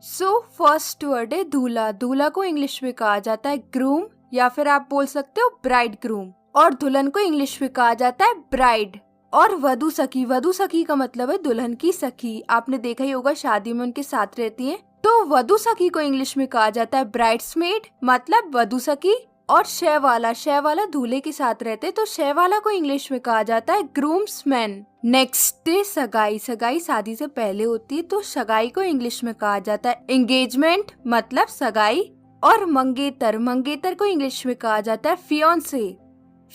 So first word है दूल्हा। दूल्हा को इंग्लिश में कहा जाता है ग्रूम, या फिर आप बोल सकते हो ब्राइड ग्रूम। और दुल्हन को इंग्लिश में कहा जाता है ब्राइड। और वधू सखी, वधू सखी का मतलब है दुल्हन की सखी। आपने देखा ही होगा शादी में उनके साथ रहती हैं। तो वधू सखी को इंग्लिश में कहा जाता है ब्राइड्समेड, मतलब वधू सखी। और शहवाला, शहवाला दूल्हे के साथ रहते, तो शहवाला को इंग्लिश में कहा जाता है ग्रूम्समैन। नेक्स्ट है सगाई। सगाई शादी से पहले होती है, तो सगाई को इंग्लिश में कहा जाता है एंगेजमेंट, मतलब सगाई। और मंगेतर, मंगेतर को इंग्लिश में कहा जाता है फियोंसे।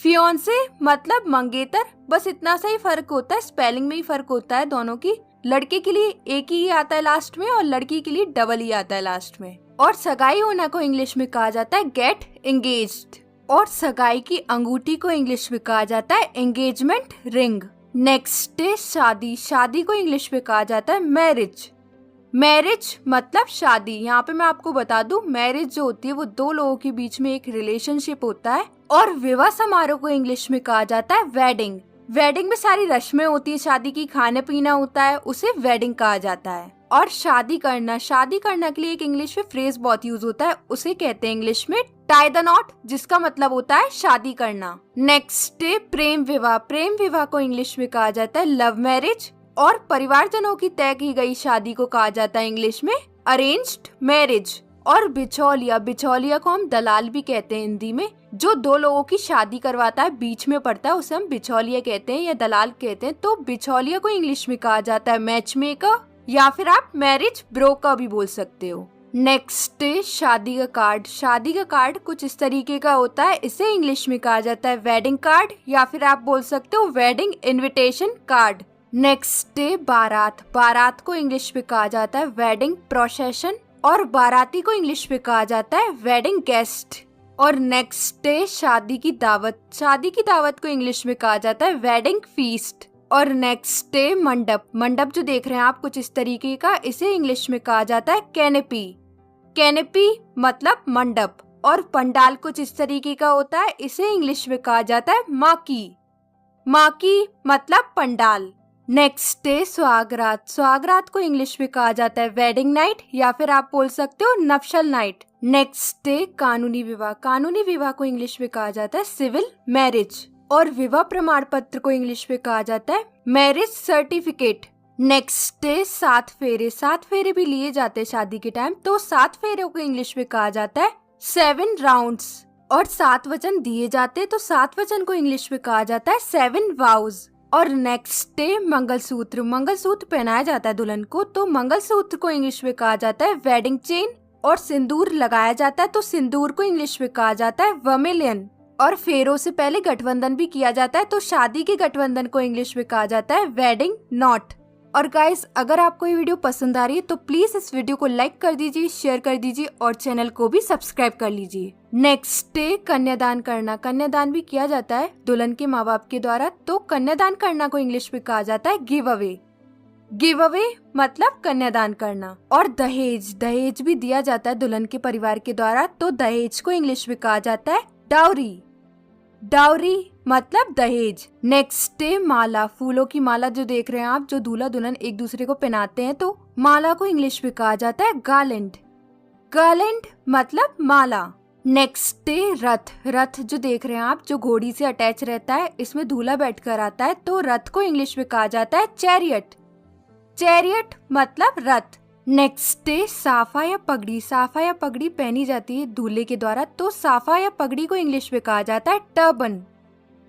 फियोंसे मतलब मंगेतर। बस इतना सा ही फर्क होता है, स्पेलिंग में ही फर्क होता है दोनों की। लड़के के लिए एक ही आता है लास्ट में, और लड़की के लिए डबल ही आता है लास्ट में। और सगाई होना को इंग्लिश में कहा जाता है गेट एंगेज्ड। और सगाई की अंगूठी को इंग्लिश में कहा जाता है एंगेजमेंट रिंग। नेक्स्ट है शादी। शादी को इंग्लिश में कहा जाता है मैरिज। मैरिज मतलब शादी। यहाँ पे मैं आपको बता दूं, मैरिज जो होती है वो दो लोगों के बीच में एक रिलेशनशिप होता है। और विवाह समारोह को इंग्लिश में कहा जाता है वेडिंग। वेडिंग में सारी रस्में होती है, शादी की खाने पीना होता है, उसे वेडिंग कहा जाता है। और शादी करना, शादी करना के लिए एक इंग्लिश में फ्रेज बहुत यूज होता है, उसे कहते हैं इंग्लिश में टाई द नॉट, जिसका मतलब होता है शादी करना। नेक्स्ट है प्रेम विवाह। प्रेम विवाह को इंग्लिश में कहा जाता है लव मैरिज। और परिवारजनों की तय की गई शादी को कहा जाता है इंग्लिश में अरेंज्ड मैरिज। और बिचौलिया, बिचौलिया को हम दलाल भी कहते हैं हिंदी में। जो दो लोगों की शादी करवाता है, बीच में पड़ता है, उसे हम बिचौलिया कहते हैं या दलाल कहते हैं। तो बिचौलिया को इंग्लिश में कहा जाता है मैच मेकर, या फिर आप मैरिज ब्रोकर भी बोल सकते हो। नेक्स्ट शादी का कार्ड। शादी का कार्ड कुछ इस तरीके का होता है, इसे इंग्लिश में कहा जाता है वेडिंग कार्ड, या फिर आप बोल सकते हो वेडिंग इनविटेशन कार्ड। नेक्स्ट बारात। बारात को इंग्लिश में कहा जाता है वेडिंग प्रोसेशन। और बाराती को इंग्लिश में कहा जाता है वेडिंग गेस्ट। और नेक्स्ट शादी की दावत। शादी की दावत को इंग्लिश में कहा जाता है वेडिंग फीस्ट। और नेक्स्ट मंडप। मंडप जो देख रहे हैं आप कुछ इस तरीके का, इसे इंग्लिश में कहा जाता है कैनेपी। कैनेपी मतलब मंडप। और पंडाल कुछ इस तरीके का होता है, इसे इंग्लिश में कहा जाता है माकी। माकी मतलब पंडाल। नेक्स्ट सुहागरात। सुहागरात को इंग्लिश में कहा जाता है वेडिंग नाइट, या फिर आप बोल सकते हो नप्शल नाइट। नेक्स्ट कानूनी विवाह। कानूनी विवाह को इंग्लिश में कहा जाता है सिविल मैरिज। और विवाह प्रमाण पत्र को इंग्लिश में कहा जाता है मैरिज सर्टिफिकेट। नेक्स्ट सात फेरे। सात फेरे भी लिए जाते हैं शादी के टाइम, तो सात फेरे को इंग्लिश में कहा जाता है 7 राउंड्स। और 7 वचन दिए जाते हैं, तो 7 वचन को इंग्लिश में कहा जाता है 7 वाउज। और नेक्स्ट मंगलसूत्र। मंगलसूत्र पहनाया जाता है दुल्हन को, तो मंगलसूत्र को इंग्लिश में कहा जाता है वेडिंग चेन। और सिंदूर लगाया जाता है, तो सिंदूर को इंग्लिश में कहा जाता है वर्मिलियन। और फेरों से पहले गठबंधन भी किया जाता है, तो शादी के गठबंधन को इंग्लिश में कहा जाता है वेडिंग नॉट। और गाइस, अगर आपको ये वीडियो पसंद आ रही है तो प्लीज इस वीडियो को लाइक कर दीजिए, शेयर कर दीजिए और चैनल को भी सब्सक्राइब कर लीजिए। नेक्स्ट कन्यादान करना। कन्यादान भी किया जाता है दुल्हन के माँ बाप के द्वारा, तो कन्यादान करना को इंग्लिश में कहा जाता है गिव अवे। गिव अवे मतलब कन्यादान करना। और दहेज। दहेज भी दिया जाता है दुल्हन के परिवार के द्वारा, तो दहेज को इंग्लिश में कहा जाता है डाउरी। डाउरी मतलब दहेज। नेक्स्ट माला। फूलों की माला जो देख रहे हैं आप, जो दूल्हा दुल्हन एक दूसरे को पहनाते हैं, तो माला को इंग्लिश में कहा जाता है गार्लैंड। गार्लैंड मतलब माला। नेक्स्ट रथ। रथ जो देख रहे हैं आप, जो घोड़ी से अटैच रहता है, इसमें दूल्हा बैठकर आता है, तो रथ को इंग्लिश में कहा जाता है चैरियट। चैरियट मतलब रथ। नेक्स्ट साफा या पगड़ी। साफा या पगड़ी पहनी जाती है दूल्हे के द्वारा, तो साफा या पगड़ी को इंग्लिश में कहा जाता है टर्बन।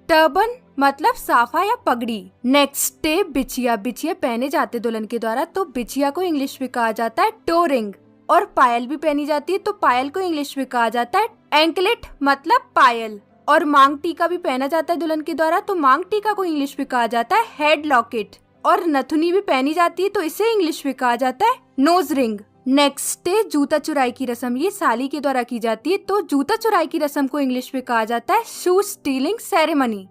टर्बन मतलब साफा या पगड़ी। नेक्स्ट बिछिया। बिछिया पहने जाते दुल्हन के द्वारा, तो बिछिया को इंग्लिश में कहा जाता है टोरिंग। और पायल भी पहनी जाती है, तो पायल को इंग्लिश में कहा जाता है एंकलेट मतलब पायल। और मांग टीका भी पहना जाता है दुल्हन के द्वारा, तो मांग टीका को इंग्लिश में कहा जाता है हेड लॉकेट। और नथुनी भी पहनी जाती है, तो इसे इंग्लिश में कहा जाता है नोज रिंग। नेक्स्ट जूता चुराई की रस्म। ये साली के द्वारा की जाती है, तो जूता चुराई की रस्म को इंग्लिश में कहा जाता है शू स्टीलिंग सेरेमनी।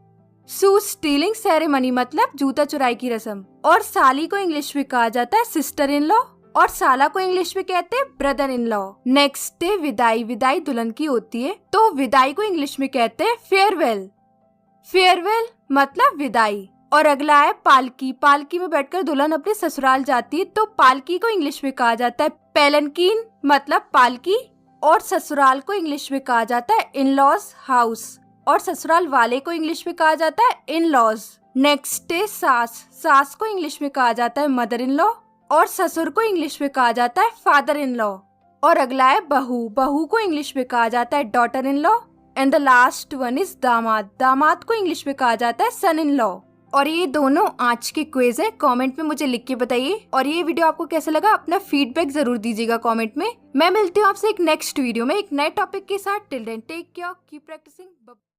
शू स्टीलिंग सेरेमनी मतलब जूता चुराई की रस्म। और साली को इंग्लिश में कहा जाता है सिस्टर इन लॉ, और साला को इंग्लिश में कहते हैं ब्रदर इन लॉ। नेक्स्ट विदाई। विदाई दुल्हन की होती है, तो विदाई को इंग्लिश में कहते हैं फेयरवेल। फेयरवेल मतलब विदाई। और अगला है पालकी। पालकी में बैठकर दुल्हन अपने ससुराल जाती है, तो पालकी को इंग्लिश में कहा जाता है पेलनकीन, मतलब पालकी। और ससुराल को इंग्लिश में कहा जाता है इन लॉज हाउस, और ससुराल वाले को इंग्लिश में कहा जाता है इन लॉज। नेक्स्ट है सास। सास को इंग्लिश में कहा जाता है मदर इन लॉ, और ससुर को इंग्लिश में कहा जाता है फादर इन लॉ। और अगला है बहू। बहू को इंग्लिश में कहा जाता है daughter in law. And the last one is दामाद। दामाद को इंग्लिश में कहा जाता है सन इन लॉ। और ये दोनों आज के क्विज है। कमेंट में मुझे लिख के बताइए, और ये वीडियो आपको कैसा लगा अपना फीडबैक जरूर दीजिएगा कमेंट में। मैं मिलती हूँ आपसे एक नेक्स्ट वीडियो में एक नए टॉपिक के साथ। Till then take care, keep practising.